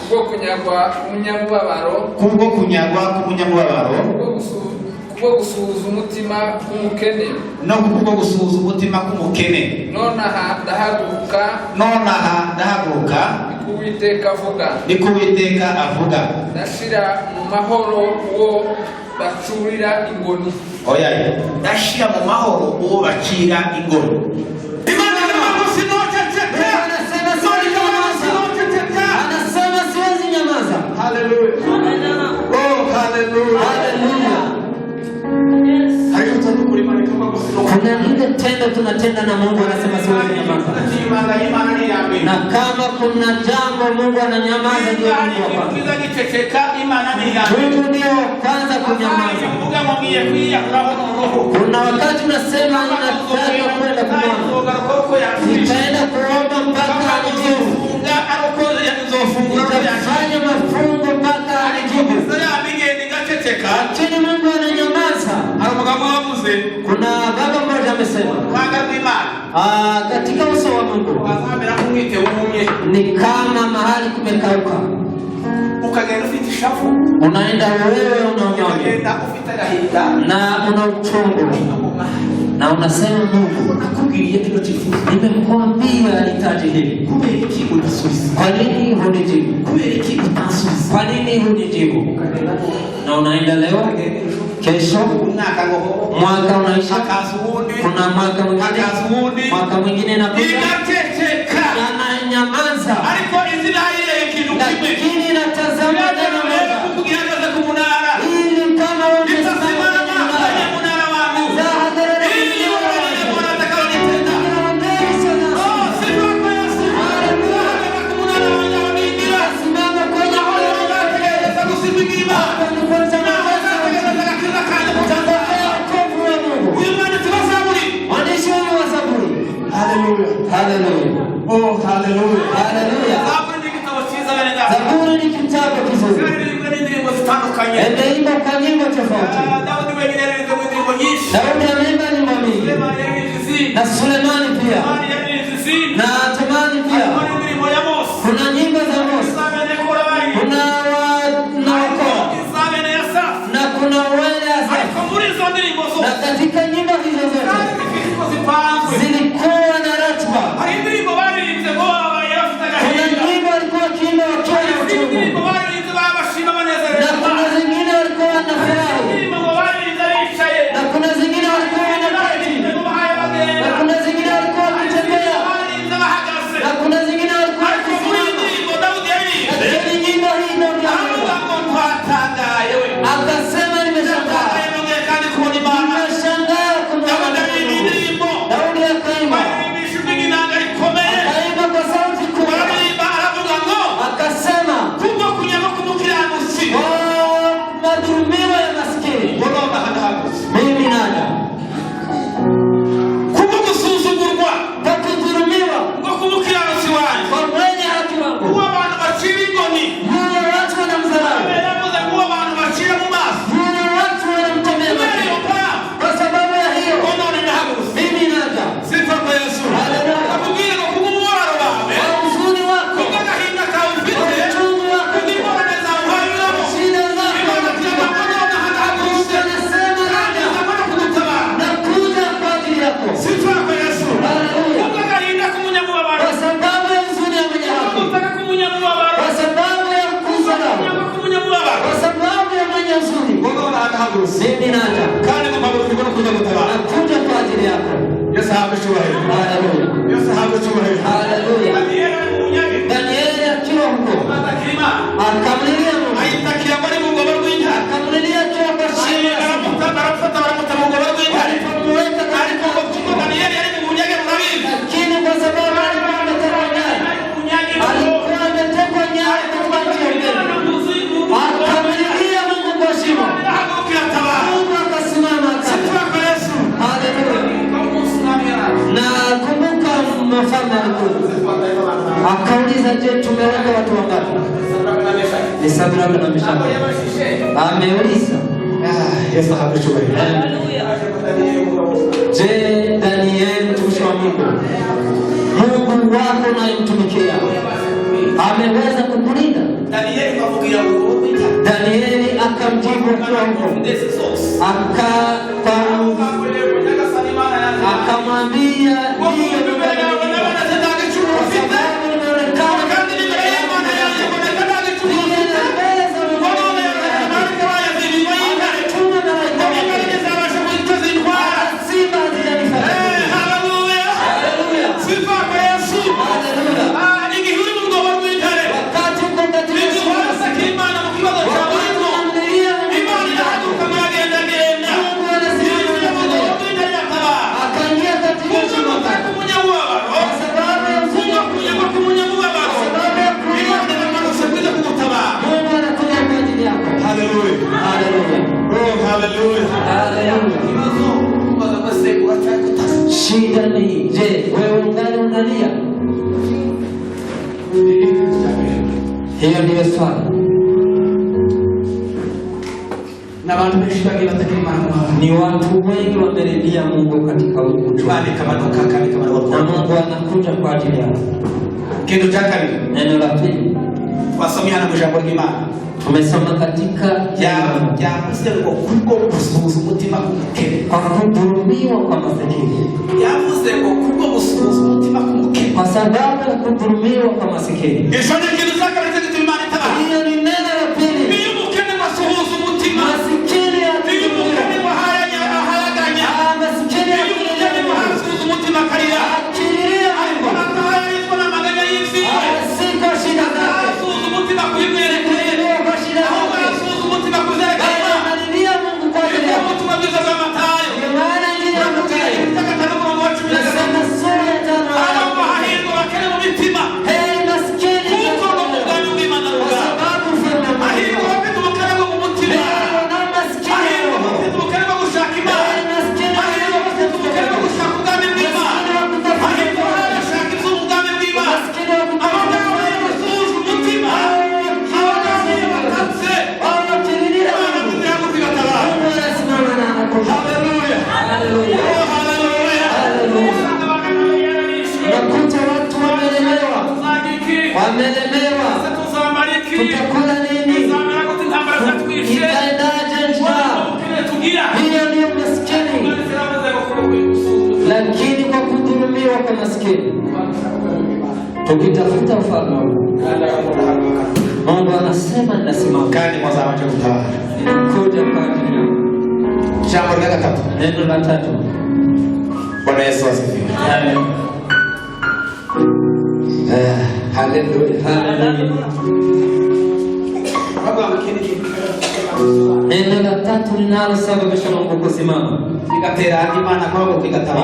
kubwo kunyagwa kumunyamubabaro, kubwo kunyagwa kumunyamubabaro, kubwo gusuhuza umutima w'umukene, no kubwo gusuhuza umutima w'umukene. Nonaha ndahaguruka niko Uwiteka avuga, ndashira mu mahoro uwo bacurira ingoni. Oya, ndashira mu mahoro uwo bacira ingoni. Hallelujah. Oh, hallelujah. Hallelujah. Kuna lile tendo tunatenda na Mungu anasema siwezi nyamaza. Na kama kuna jambo Mungu ananyamaza ndio Mungu hapa. Mungu ndio kwanza kunyamaza. Kuna wakati unasema ninataka kwenda kumwona, nitaenda kuomba mpaka anijibu, nitafanya mafungo mpaka anijibu. Lakini Mungu ananyamaza. Kuna baba mmoja amesema katika uso wa Mungu ni kama mahali kumekauka. Unaenda wewe unaonyonya na una uchungu na unasema Mungu nimekuambia alitaji hili, kwa nini hunijibu? Kwa nini hunijibu? Na unaenda leo, kesho, mwaka unaisha, kuna mwaka mwingine na kuja ananyamaza, lakini natazama neno moja ili kama Hallelujah. Oh, hallelujah. Hallelujah. Zaburi ni kitabu kizuri. Imeimba kwa nyimbo tofauti. Daudi ameimba nyimbo mingi. Na Sulemani pia. Na Tamani pia. Kuna nyimbo za Musa. Kuna Naoko. Na kuna wale Asafu. Na katika nyimbo hizo zote zilikuwa na ratiba. Kuna nyimbo walikuwa wakiimba wakiwa na uchungu, na kuna zingine walikuwa wanafurahi, na kuna zingine walikuwa wanaketi, na kuna zingine walikuwa wakitembea, na kuna zingine walikuwa wakisimama. Lakini nyimbo hii ndio akasema nimeshangaa kumwona Daudi akaimba kwa sauti kubwa, akasema madhulumiwa ya maskini mimi naja, kakudhulumiwa kwa mwenye haki wangu, huwa watu wanamdharau, huwa watu wanamtemea mate. Kwa sababu ya hiyo mimi naja. Mimi naja. Nakuja kwa ajili yako. Yesu hakuchuwahi. Hallelujah. Yesu hakuchuwahi. Hallelujah. Danieli akiwa huko akamlilia Mungu. Akamlilia akiwa kwa shida. Alipomweka katika lakini kwa sababu alikuwa ametekwa nyara kwa nchi ya ugeni, akamlilia Mungu kwa shimo. Mungu akasimama na kumbuka mfalme alikuwa akauliza, je, tumeweka watu wangapi? Ni Sadraka na Meshaki. Ameuliza. Yesu hakuchuwahi. Je, Danieli mtumishi wa Mungu, Mungu wako unayemtumikia ameweza kukulinda? akajibu akamwambia shida ni je, wewe ungalia? Hiyo ndio swali. Na watu wengi ni watu wengi wamerudia Mungu katika ulimwengu. Na Mungu anakuja kwa ajili yao. Kitu cha kale, neno la pili. Wasomia na mshauri wa imani. Tumesoma katika ya kusema kuko kusuhusu mutima kumukene. Kwa kudurumiwa kwa masikini. Yavuze ngo kuko kusuhusu mutima kumukene. Kwa sababu ya kudurumiwa kwa masikini. Ishoni kitu zake katika imani tabaka. Hiyo ni neno la pili. Biyu mukene kusuhusu mutima. Masikini ya biyu mukene wa haya ganya. Masikini ya kusuhusu mutima kalia. Akilia alikuwa na haya alikuwa na maganya hivi. Siko shida zake. Kusuhusu mutima kuimwele. Wamelemewa. Tutakula nini? Itaendaje njaa? Hiyo ndio maskini. Lakini kwa kudhulumiwa kwa maskini, tukitafuta ufalme wa Mungu, Mungu anasema nasimama. Kani mwanzo wa kutawala. Kuja kwa ajili yako. Jambo la tatu. Neno la tatu. Bwana Yesu asifiwe. Amen. Hallelujah. Hallelujah. Neno la tatu linalosababisha Mungu kusimama.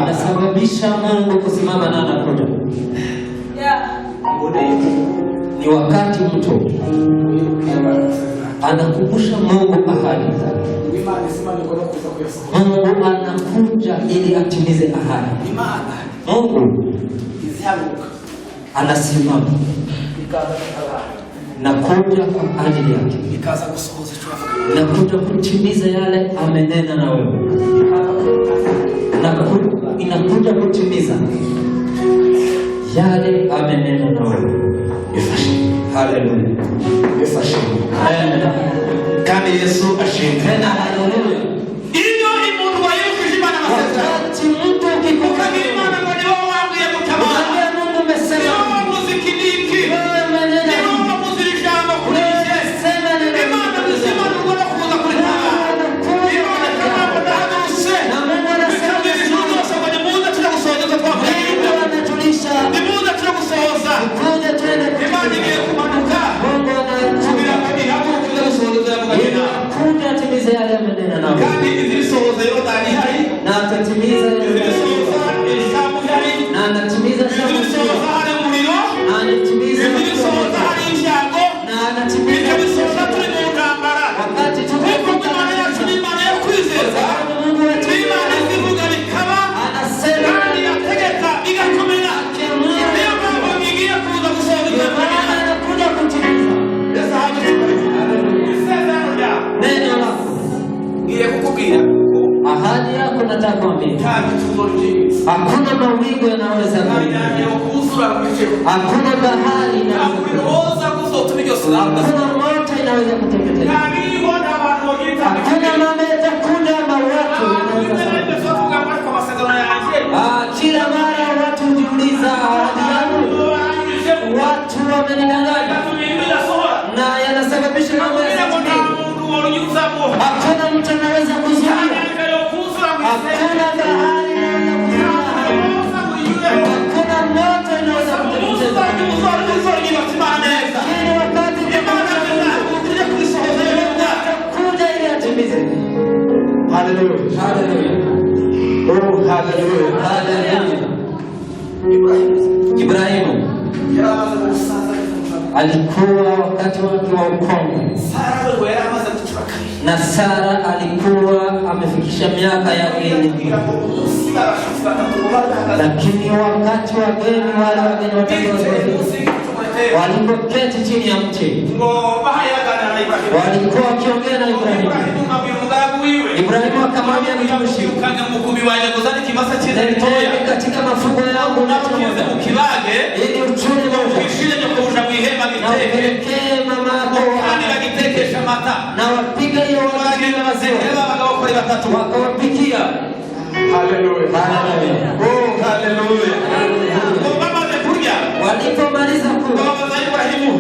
Inasababisha Mungu kusimama na anakuja. Ni wakati mtu anakumbusha Mungu ahadi zake. Mungu anakuja ili atimize ahadi. Mungu anasimama na kuja kwa ajili yake, na kuja kutimiza yale amenena na wewe, na inakuja kutimiza yale amenena na wewe. Haleluya. Yesu ashimwe. Amen. Kandi Yesu ashimwe. Haleluya. Iyo imuntu wayushije Imana wakati mtu ukikuka Imana ngo ni wowe wambwiye gutabara. Mungu umesema muzikidiki. wewe maneno ni wowe muzirishamba kuri Imana muzima ngo nakuza kuri Imana kama ndahuse na Mungu anasema ndio kwenye muda tunakusoza kwa Mungu anatulisha ni muda tunakusoza kuja tena Imani ni kumanuka Mungu kugira kadi hapo tunakusoza kwa Imana kuja atimize yale amenena nao kandi zilisoza Yordani hari na atatimiza zilisoza Elisamu hari na anatimiza zilisoza hari muriro na anatimiza zilisoza hari inshago na anatimiza zilisoza turi mu ntambara wakati tuko Imana yacu ni Imana yo kwizeza Mungu wetu Imana ivuga bikaba anasema kandi yategeka igakomera niyo mpamvu ngiye kuza gusoza Imana anakuja kutimiza neno lako. ngiye kukubwira Ahadi yako nataka kuambia hakuna mawingu yanaweza kuja, hakuna bahari inaweza kuja, hakuna moto inaweza kuteketea. Hakuna mambo yatakuja ama watu kila mara watu hujiuliza ahadi yangu, watu wamenidanganya na yanasababisha mambo yasitimie. Hakuna mtu anaweza kuzuia, hakuna bahari inaweza kuzuia, hakuna moto inaweza kuteketeza. Lakini wakati kuja ili atimize. Hallelujah. Hallelujah. Oh, hallelujah. Hallelujah. Ibrahimu alikuwa wakati wake wa ukongwe, na Sara alikuwa amefikisha miaka yake yenyewe. Lakini wakati wageni wale wageni watatu walipoketi chini ya mti, walikuwa wakiongea na Ibrahimu. Ibrahimu akamwambia mtumishi, nitoe katika mafungo yangu ili uchune moja na upelekee mama yako na wapiga hiyo wazee wakawapikia. Hallelujah. Hallelujah. Oh, hallelujah. Walipomaliza kula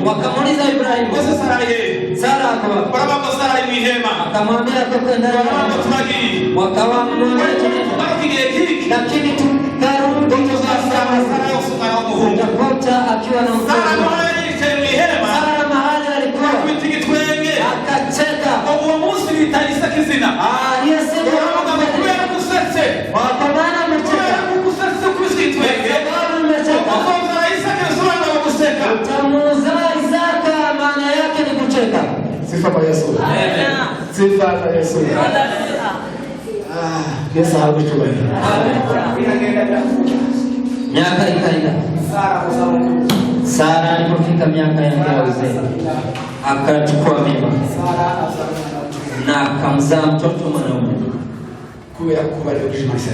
wakamuuliza Ibrahimu, Sara ako wapi? Akamwambia kwa ndani. Wakamwambia, lakini tukarudi utakuta akiwa na mtoto. Sara mahali alikuwa akacheka. Hiyo siku wakamana mcheka. Utamuza Isaka, maana yake ni kucheka. Sifa kwa Yesu. Sifa kwa Yesu. Yesu hakuchukua. Miaka ikaenda. Sara alipofika miaka yake ya uzee, akachukua mimba na akamzaa mtoto mwanaume,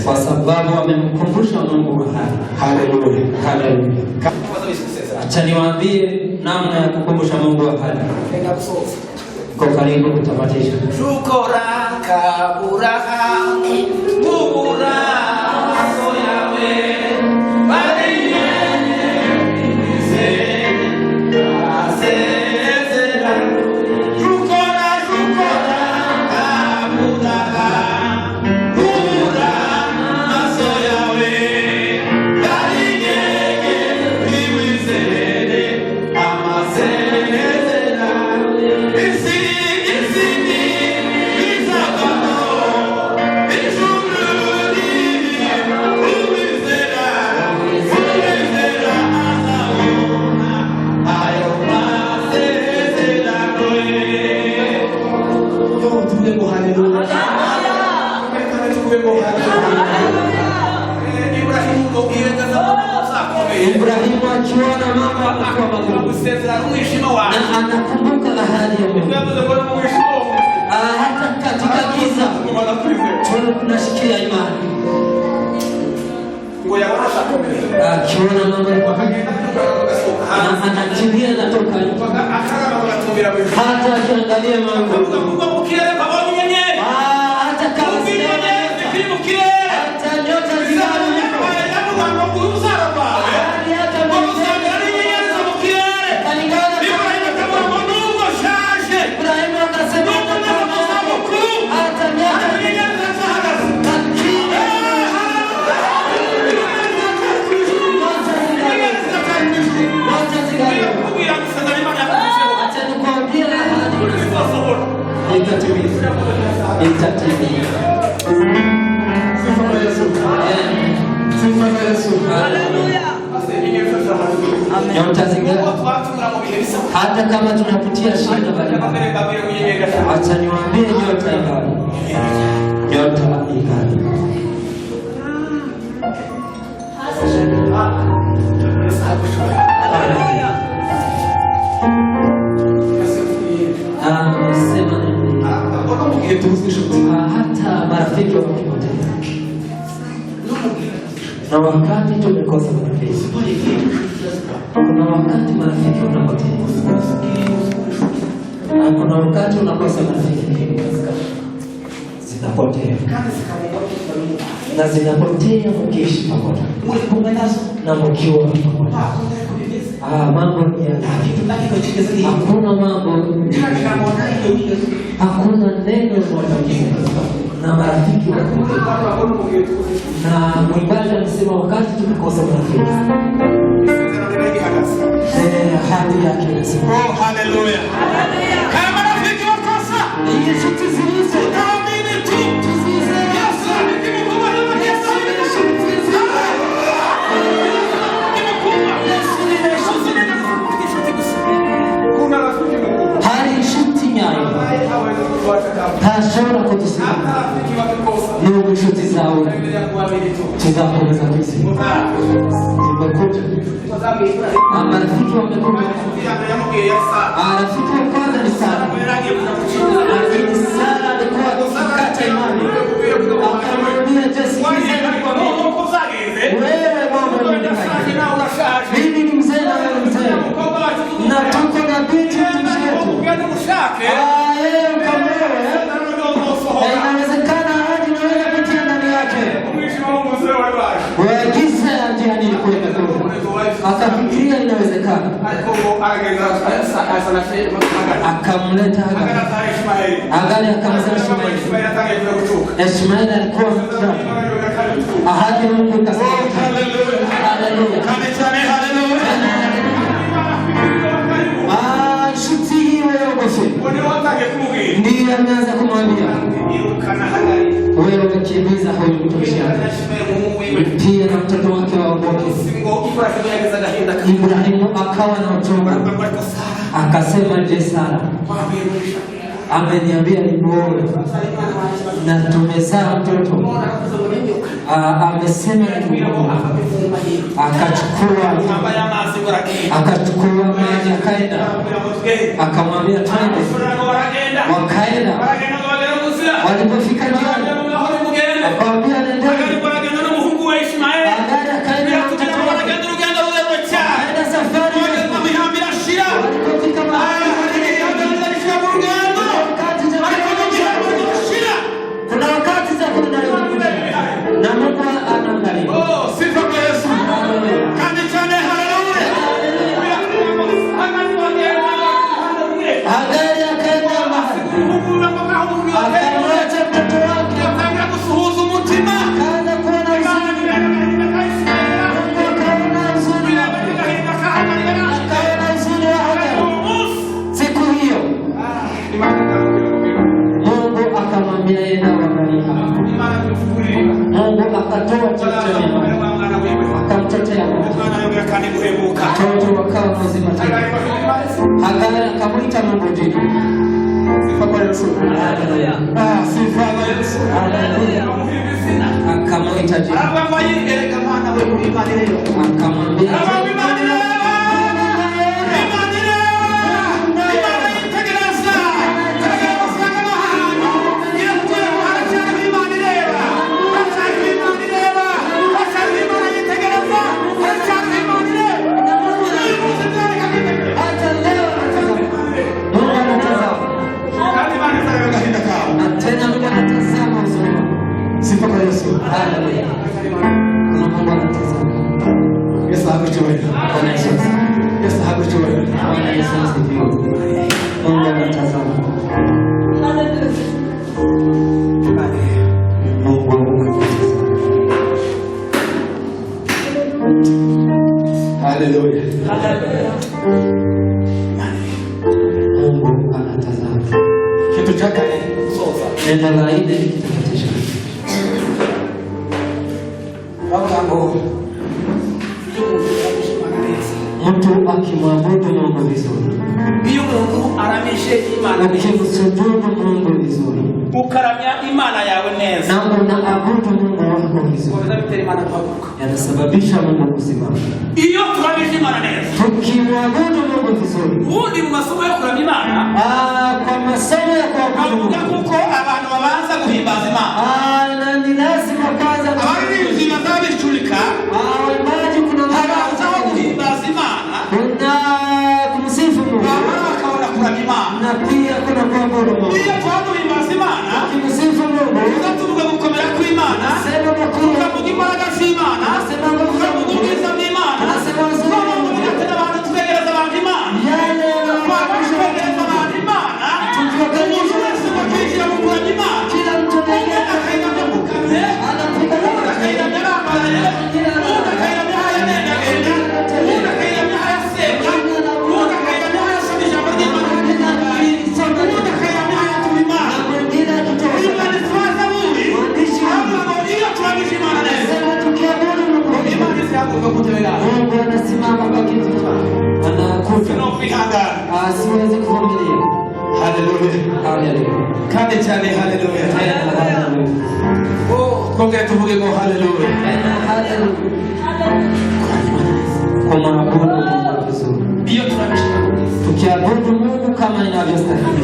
kwa sababu amemkumbusha Mungu mahali. Hallelujah. Hallelujah. Acha niwaambie namna ya kukumbusha Mungu ahadi. Kwa karibu kutamatisha. Ibrahimu akiona mambo yanakuwa magumu na anakumbuka ahadi ya Mungu. Hata katika giza tunashikia imani. Akiona mambo yanakuwa anakimbia na toka hata akiangalia mambo hata kama hata nyota hata kama tunapitia shida mbalimbali, acha niwaambie nyota ingali. Nyota ingali. Hata marafiki wakipotea, na wakati tumekosa marafiki, kuna wakati marafiki unapotea, na kuna wakati unakosa marafiki. zinapotea na zinapotea mkiishi pamoja na mkiwa pamoja. Mambo hakuna mambo, hakuna neno na marafiki na mwimbaji anasema wakati tumekosa marafiki hadi yake inasema haleluya. Kama marafiki wakosa Yesu tuzize tuamini tu tuzize Yesu nikimkubwa na Yesu ntashobora kudusiga n'ubwo inshuti zawe tuzakomeza kwisiga. Nimekuja marafiki wamekuja, rafiki wa kwanza ni Sara, lakini Sara alikuwa akikata imani, akamwambia Jessica, wewe mama mimi ni mzee na wewe mzee na tuko na binti yetu inawezekana hadi naweza kutia ndani yake. Giza njiani ilikuwa imekuja, akafikiria inawezekana, akamleta Agari, akamzaa Ishmaeli. Ishmaeli alikuwa mtoto, ahadi ya Mungu ikasema. Haleluya. Shuti hiyo ndiye ameanza kumwambia wewe ukakimbiza huyu mtumishi wake, pia na mtoto wake waondoke. Ibrahimu akawa na uchungu, akasema, je, Sara ameniambia nimuoe na tumezaa mtoto, amesema nimuoe. Akachukua maji akaenda, akamwambia twende. Wakaenda, walipofika jioni akamwambia nendeni. Agari akaenda na mtoto wake, akaenda safari. Walipofika mahali kuna wakati za kwenda na Mungu anaangalia. Sifa kwa Yesu. Agari akaenda mahali, akamwacha mtoto wake, akaanza kuona huzuni, akaona huzuni wa Agari. Siku hiyo Mungu akamwambia yeye na Agari, Mungu akatoa chochote, akamtetea mtoto wakawa mzima tena. Agari akamwita Mungu jina. Sifa kwa Yesu. Haleluya. Sifa kwa Yesu. Haleluya. Akamwita jina. Akamwambia sifa kwa Yesu. Haleluya. Kuna Mungu anatazama. Yesu hakuchoka. Bwana Yesu. Yesu hakuchoka. Bwana Yesu asifiwe. Mungu anatazama. Haleluya. Mungu anatazama. Haleluya. Haleluya. Mungu anatazama. Kitu chake ni sofa. Neno la ile kitakatisha. Mtu akimwabudu Mungu vizuri, ukimsujudu Mungu vizuri, ukaramya imana yawe neza, na unaabudu Mungu wako vizuri, yanasababisha Mungu kusimama. Iyo turamya imana neza, tukimwabudu Mungu vizuri, ubundi mu masomo yo kuramya imana, kwa masomo ya kuabudu Mungu, kuko abantu babanza guhimbaza imana, na ni lazima kwanza abarinzi bazabishurika, imani kuna habanza guhimbaza imana, kuna kumsifu Mungu, akaona kuramya imana, na pia kuna kuabudu Mungu. Iyo twaduhimbaza Imana, Kimsifu Mungu. tuvuga gukomera kw'Imana, Sema makuu. tukavuga imbaraga z'Imana, tukavuga ubwiza bw'Imana, tugatera abantu twegereza abantu Imana. Yale Twegereza abantu Imana, umuntu wese wakwishyira mu kuramya Imana. kila mtu anaingia Akayiramya mu kamere, akayiramya arambaye, akayiramya ayanenagenda, akayiramya ayasenga, akayiramya ayasoma ijambo ry'Imana, akayiramya ayatuma Imana. Imana itwaza buri, avuga ngo iyo turabije Imana neza, Imana izahaguruka kutubera. Mungu anasimama kwa kiti chake. Anakuja. No kwihangana. Asiwezi kuvumilia. Haleluya. Haleluya. Kandi cyane haleluya. Twongere tuvuge ngo haleluya. Haleluya. Kumwabudu Mungu vizuri. Iyo turabije Tukiabudu Mungu kama inavyostahili.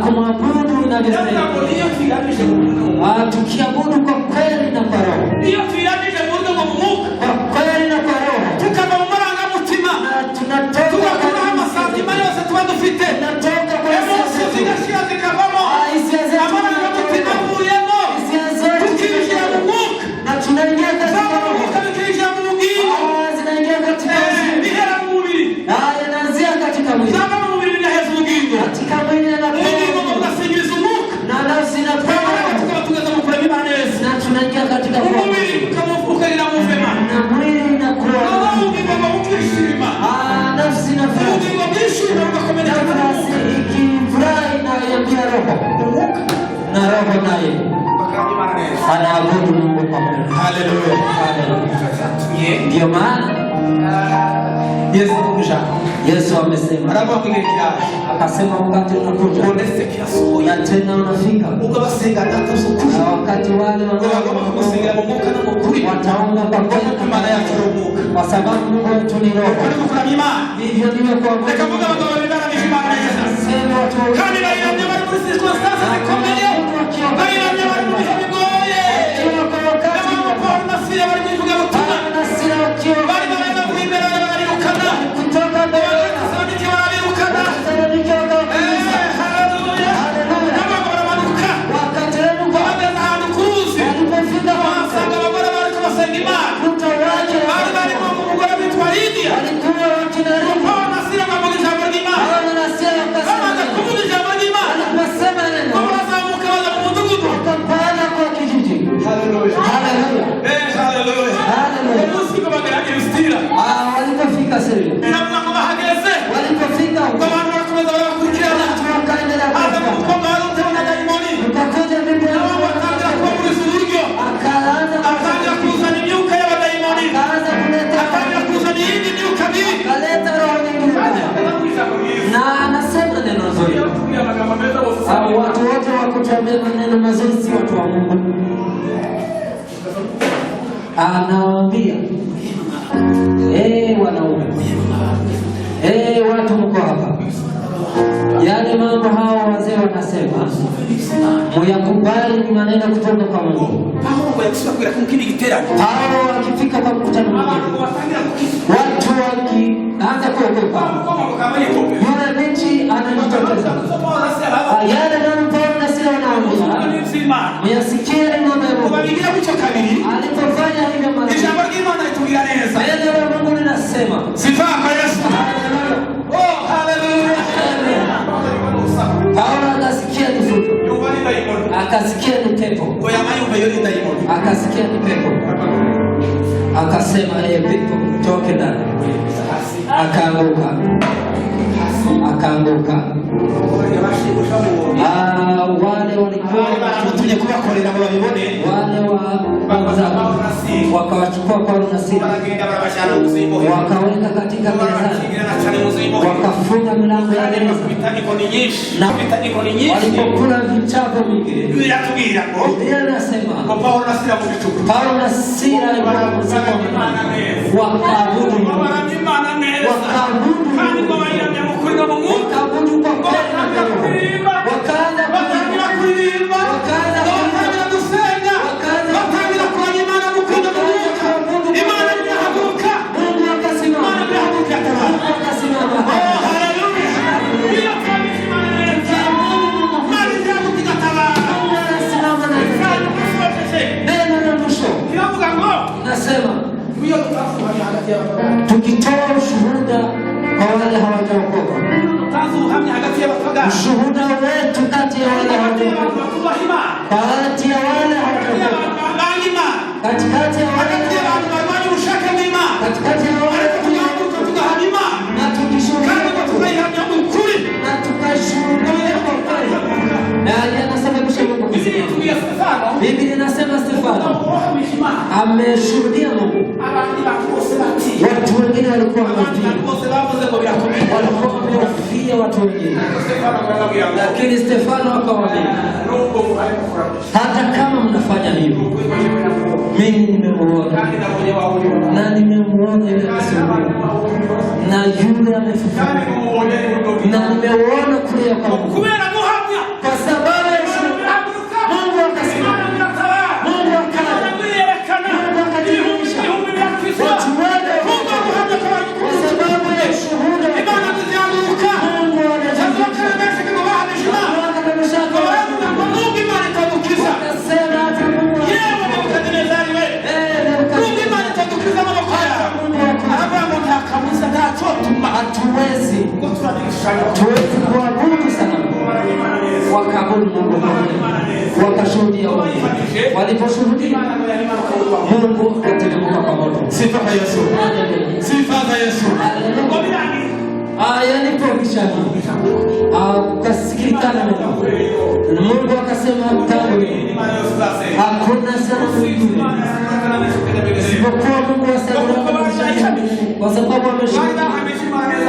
Kumwabudu inavyostahili. iyo twirabije mu mwuka. Tukiabudu kwa kweli na kwa roho. Iyo twirabije mu buryo bwo mu mwuka, Kwa kweli na kwa roho. tukava mu marangamutima, Na tunatoka tugakuraho amasantima yose tuba dufite, tunatoka kwa emosi zigashira zikavamo, hisia zetu amarangamutima avuyemo, hisia zetu tukinjira mu mwuka, na tunaingia katika zava mu roho. mwuka bikinjira mu bugingo. Zinaingia katika Bihera mu mubiri, yanaanzia katika mwili. zava mu mubiri bigaheza ubugingo. Katika mwili na Ubugingo bwo bugasingiza umwuka, na nafsi na twamara tukaba tugeze mu kurema Imana neza. na tunaingia katika Umubiri ukagira mu vema, na mwili na naho ubugingo bwo bukishima, nafsi na ubugingo bwishima bugakomereka mu nafsi mwuka. ikifurahi na yambia roho na roho naye Bakarama Imana neza. anaabudu Mungu kwa kweli. Haleluya. Haleluya. Ndio maana Yesu avuga Yesu amesema, aravuga ngo igihe kiraje, akasema wakati unakuja ndetse kirasohoye, na tena unafika, ubwo abasenga data z'ukuri na wakati wale bagomba kumusengera mu mwuka no mu kuri, wataomba kwa kweli kuko Imana yacu ari umwuka. kwa sababu Mungu wetu ni roho. Ukuri gukuramya Imana, Hivyo ndivyo kwa reka mvuge abagabo babiri baramije Imana neza, sema watu kandi bayiramye bari muri circumstances zikomeye, bayiramye bari mu bihe bigoye. N'abandi Pawulo na Sila bari mu ivugabutumwa, bari barenda guhimbira barabirukana, Abatesalonike barabirukana. Haleluya. N'abagabo baramanuka, bageze ahantu ku ruzi, bahasanga abagore bariko basenga Imana, bari barimo umugore witwa Lidiya. Pawulo na Sila bavuga ijambo ry'Imana, bamaze kuvuga ijambo ry'Imana, ngo barazamuka baza mu mudugudu. Haleluya. Haleluya. Umunsi ngo bageragira Lusitira, walipofika Siria, biravuga ngo bahageze, walipofika ngo abantu barakomeza barabakurikirana, wakaendelea haza mu mukobwa wari utewe na dayimoni, ukakuja bibi nabo batangira kubaguriza uburyo, atangira kuzana imyuka y'abadayimoni, akaanza kuleta atangira kuzana iyindi myuka mibi. kaleta roho nyingine na anasema neno zuri. Watu wote wakutuambia maneno mazuri si watu wa Mungu. Anawaambia wanaume, watu mko hapa, yale mambo hao wazee wanasema muyakubali, ni maneno kutoka kwa Mungu. Hao wakifika kwa mkutano mwingine, watu wakianza kuogopa, yule binti anajitokeza. Yale neno Paulo na Sila wanaambia muyasikie neno la Mungu. Alipofanya hivyo mara Ijambo ry'Imana ritubwira neza. neno la Mungu linasema Sifa kwa Yesu. Oh, haleluya. Paulo akasikia ni fujo, Yumva ni dayimoni. akasikia ni pepo, Oya mayumva yo ni dayimoni. akasikia ni pepo, akasema pepo toke ndani, akaanguka. Wale walikuwa tujye kubakorera ngo babibone, wale wakawachukua Paulo na Sila, wakaweka katika gerezani, wakafunga milango ya gereza, na walipokula vichapo vingi. Biblia inasema Paulo na Sila Paulo na Sila wakaabudu Mungu, wakaabudu kwa kweli na kwa roho, wakaanza kuimba, wakaanza gusenga, batangira kuramya Imana mu rukundo rw'Umwuka. Imana irahaguruka, Mungu akasimama, Imana irahaguruka. Mungu akasimama. Oh, haleluya. ushuhuda wetu kati ya wale hawajamjua, kati ya wale hawajamjua, katikati ya wale na tukishuhudia na tukashuhudia kwa kweli. Na anasababisha Mungu kuzidi. Biblia inasema Stefano ameshuhudia Mungu. Watu wengine walikuwa wamefia watu wengine, lakini Stefano akawaambia, hata kama mnafanya hivyo, mimi nimemuona na nimemuona yule msulubu na yule amefufuka na nimeona kulia kwa Mungu. Kwa sababu Mungu akasema, Mungu akajionyesha watu wale, kwa sababu ya ushuhuda Mungu anajionyesha. Hatuwezi kuabudu sana, wakaabudu Mungu mmoja, wakashuhudia wote. Waliposhuhudia Mungu akateremka kwa moto. Sifa kwa Yesu. Sifa kwa Yesu. Yalipoisha akasikilizana na Mungu akasema, tangu hakuna sana mwingine isipokuwa Mungu wa Sabato, kwa sababu ameshuhudia.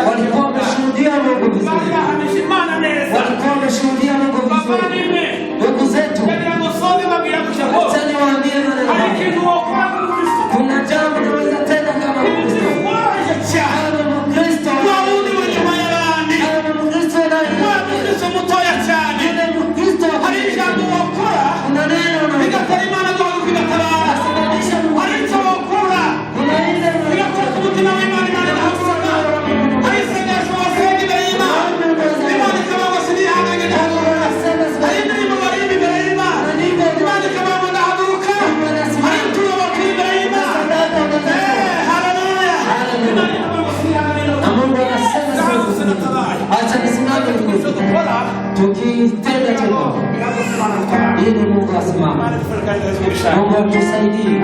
Walikuwa wameshuhudia Mungu vizuri, walikuwa wameshuhudia Mungu vizuri. Ndugu zetu, acha niwaambie maneno haya. Kuna jambo naweza tena kama Mkristo, tukitenda tendo ili Mungu asimame. Mungu atusaidie.